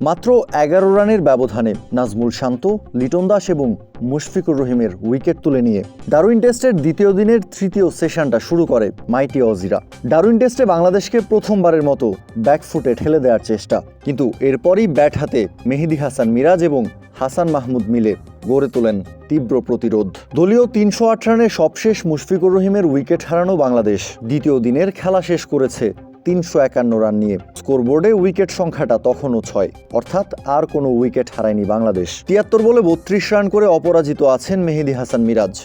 মাত্র 11 রানের ব্যবধানে নাজমুল শান্ত, লিটন দাস এবং মুশফিকুর রহিমের উইকেট তুলে নিয়ে ডারউইন টেস্টের দ্বিতীয় দিনের তৃতীয় সেশনটা শুরু করে মাইটি অজিরা। ডারউইন টেস্টে বাংলাদেশকে প্রথমবারের মতো ব্যাকফুটে ঠেলে দেওয়ার চেষ্টা, কিন্তু এরপরই ব্যাট হাতে মেহেদী হাসান মিরাজ এবং হাসান মাহমুদ মিলে গড়ে তোলেন তীব্র প্রতিরোধ। দলীয় 308 রানে সবশেষ মুশফিকুর রহিমের উইকেট হারানো বাংলাদেশ দ্বিতীয় দিনের খেলা শেষ করেছে 351 রান নিয়ে। স্কোরবোর্ডে উইকেট সংখ্যাটা তখনও 6, অর্থাৎ আর কোনো উইকেট হারায়নি বাংলাদেশ। 73 বলে 32 রান করে অপরাজিত আছেন মেহেদী হাসান মিরাজ।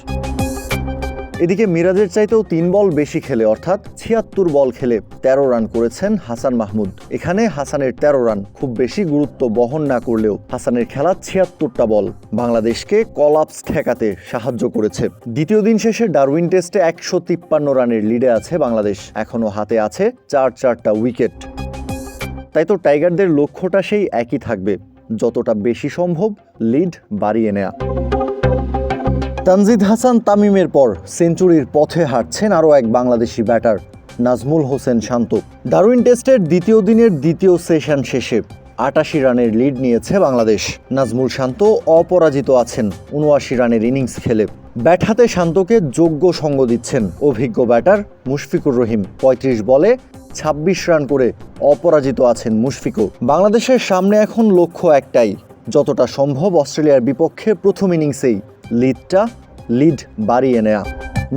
এদিকে মিরাজের চাইতেও 3 বল বেশি খেলে, অর্থাৎ 76 বল খেলে 13 রান করেছেন হাসান মাহমুদ। এখানে হাসানের 13 রান খুব বেশি গুরুত্ব বহন না করলেও হাসানের খেলা 76টা বল বাংলাদেশকে কলাপস ঠেকাতে সাহায্য করেছে। দ্বিতীয় দিন শেষে ডারউইন টেস্টে 153 রানের লিডে আছে বাংলাদেশ। এখনও হাতে আছে 4টা উইকেট। তাই তো টাইগারদের লক্ষ্যটা সেই একই থাকবে, যতটা বেশি সম্ভব লিড বাড়িয়ে নেয়া। তানজিদ হাসান তামিমের পর সেঞ্চুরির পথে হাঁটছেন আরও এক বাংলাদেশি ব্যাটার নাজমুল হোসেন শান্ত। ডারউইন টেস্টের দ্বিতীয় দিনের দ্বিতীয় সেশন শেষে 88 রানের লিড নিয়েছে বাংলাদেশ। নাজমুল শান্ত অপরাজিত আছেন 79 রানের ইনিংস খেলে। ব্যাট হাতে শান্তকে যোগ্য সঙ্গ দিচ্ছেন অভিজ্ঞ ব্যাটার মুশফিকুর রহিম। 35 বলে 26 রান করে অপরাজিত আছেন মুশফিকও। বাংলাদেশের সামনে এখন লক্ষ্য একটাই, যতটা সম্ভব অস্ট্রেলিয়ার বিপক্ষে প্রথম ইনিংসেই লিড বাড়িয়ে নেয়া।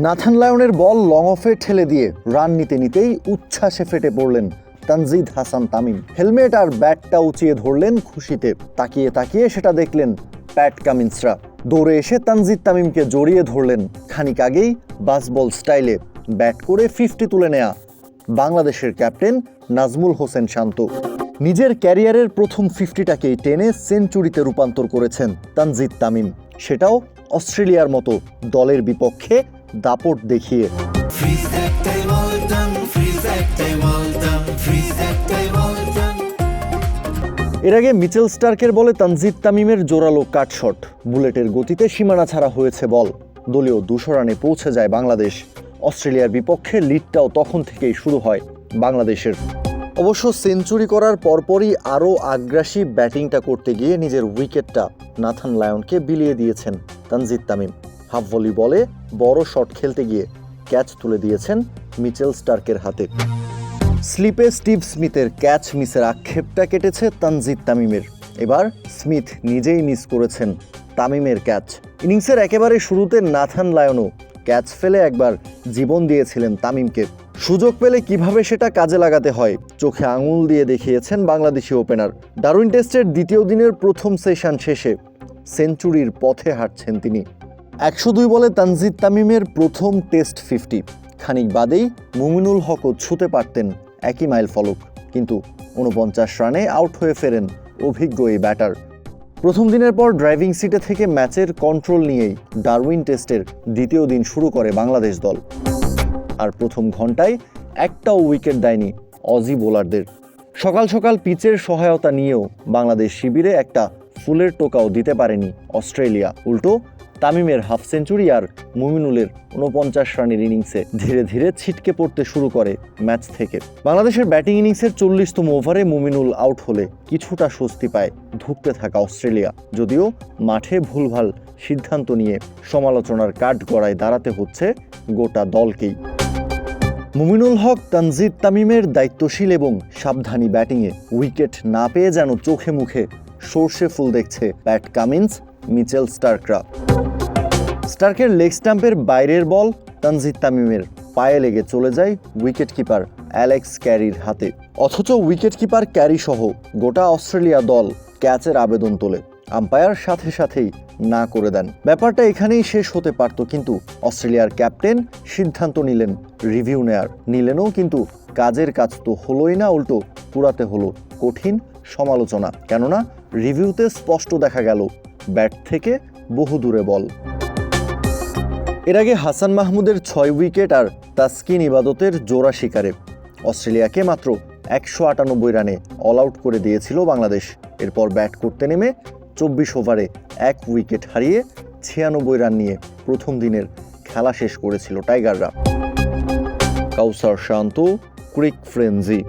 নাথান লায়নের বল লং অফে ঠেলে দিয়ে রান নিতেই উচ্ছ্বাসে ফেটে পড়লেন তানজিদ হাসান তামিম। হেলমেট আর ব্যাটটা উঁচিয়ে ধরলেন খুশিতে। তাকিয়ে সেটা দেখলেন প্যাট কামিন্সরা। দৌড়ে এসে তানজিদ তামিমকে জড়িয়ে ধরলেন। খানিক আগেই বাসবল স্টাইলে ব্যাট করে 50 তুলে নেয়া বাংলাদেশের ক্যাপ্টেন নাজমুল হোসেন শান্ত। নিজের ক্যারিয়ারের প্রথম 50টাকেই টেনে সেঞ্চুরিতে রূপান্তর করেছেন তানজিদ তামিম, সেটাও অস্ট্রেলিয়ার মতো দলের বিপক্ষে দাপট দেখিয়ে। এর আগে মিচেল স্টার্কের বলে তানজিদ তামিমের জোরালো কাটশট, বুলেটের গতিতে সীমানা ছাড়া হয়েছে বল। দলীয় 200 রানে পৌঁছে যায় বাংলাদেশ। অস্ট্রেলিয়ার বিপক্ষে লিডটাও তখন থেকেই শুরু হয় বাংলাদেশের। অবশ্য সেঞ্চুরি করার পরপরই আরও আগ্রাসী ব্যাটিংটা করতে গিয়ে নিজের উইকেটটা নাথান লায়নকে বিলিয়ে দিয়েছেন তানজিদ তামিম। হাফ ভলি বলে বড় শট খেলতে গিয়ে ক্যাচ তুলে দিয়েছেন মিচেল স্টার্কের হাতে। স্লিপে স্টিভ স্মিথের ক্যাচ মিসের আক্ষেপটা কেটেছে তানজিদ তামিমের। এবার স্মিথ নিজেই মিস করেছেন তামিমের ক্যাচ। ইনিংসের একেবারে শুরুতে নাথান লায়নও ক্যাচ ফেলে একবার জীবন দিয়েছিলেন তামিমকে। সুযোগ পেলে কিভাবে সেটা কাজে লাগাতে হয় চোখে আঙুল দিয়ে দেখিয়েছেন বাংলাদেশি ওপেনার। ডারউইন টেস্টের দ্বিতীয় দিনের প্রথম সেশন শেষে সেঞ্চুরির পথে হাঁটছেন তিনি। 102 বলে তানজিদ তামিমের প্রথম টেস্ট 50। খানিক বাদেই মুমিনুল হকও ছুঁতে পারতেন একই মাইল ফলক, কিন্তু 49 রানে আউট হয়ে ফেরেন অভিজ্ঞ এই ব্যাটার। প্রথম দিনের পর ড্রাইভিং সিটে থেকে ম্যাচের কন্ট্রোল নিয়েই ডারউইন টেস্টের দ্বিতীয় দিন শুরু করে বাংলাদেশ দল। আর প্রথম ঘন্টায় একটাও উইকেট দেয়নি অজি বোলারদের। সকাল সকাল পিচের সহায়তা নিয়েও বাংলাদেশ শিবিরে একটা ফুলের টোকাও দিতে পারেনি অস্ট্রেলিয়া। উল্টো তামিমের হাফ সেঞ্চুরি আর মুমিনুলের 49 রানের ইনিংসে ধীরে ধীরে ছিটকে পড়তে শুরু করে ম্যাচ থেকে। বাংলাদেশের ব্যাটিং ইনিংসের 40তম ওভারে মুমিনুল আউট হলে কিছুটা স্বস্তি পায় ধুঁকতে থাকা অস্ট্রেলিয়া। যদিও মাঠে ভুলভাল সিদ্ধান্ত নিয়ে সমালোচনার কাঠগড়ায় দাঁড়াতে হচ্ছে গোটা দলকেই। মুমিনুল হক তানজিদ তামিমের দায়িত্বশীল এবং সাবধানী ব্যাটিংয়ে উইকেট না পেয়ে যেন চোখে মুখে সর্ষে ফুল দেখছে প্যাট কামিন্স, মিচেল স্টার্করা। স্টার্কের লেগ স্ট্যাম্পের বাইরের বল তানজিদ তামিমের পায়ে লেগে চলে যায় উইকেট কিপার অ্যালেক্স ক্যারির হাতে। অথচ উইকেট কিপার ক্যারি সহ গোটা অস্ট্রেলিয়া দল ক্যাচের আবেদন তোলে। আম্পায়ার সাথে সাথেই না করে দেন। ব্যাপারটা এখানেই শেষ হতে পারত, কিন্তু অস্ট্রেলিয়ার ক্যাপ্টেন সিদ্ধান্ত নিলেন রিভিউ নিলেনও, কিন্তু কাজের কাজ তো হলোই না, উল্টো কুড়াতে হলো কঠিন সমালোচনা। কেননা রিভিউতে স্পষ্ট দেখা গেল ব্যাট থেকে বহু দূরে বল। এর আগে হাসান মাহমুদের 6 উইকেট আর তাসকিন ইবাদতের জোড়া শিকারে অস্ট্রেলিয়াকে মাত্র 198 রানে অল আউট করে দিয়েছিল বাংলাদেশ। এরপর ব্যাট করতে নেমে 24 ওভারে 1 উইকেট হারিয়ে 96 রান নিয়ে প্রথম দিনের খেলা শেষ করেছিল টাইগাররা। কাউসার শান্ত, ক্রিক ফ্রেঞ্জি।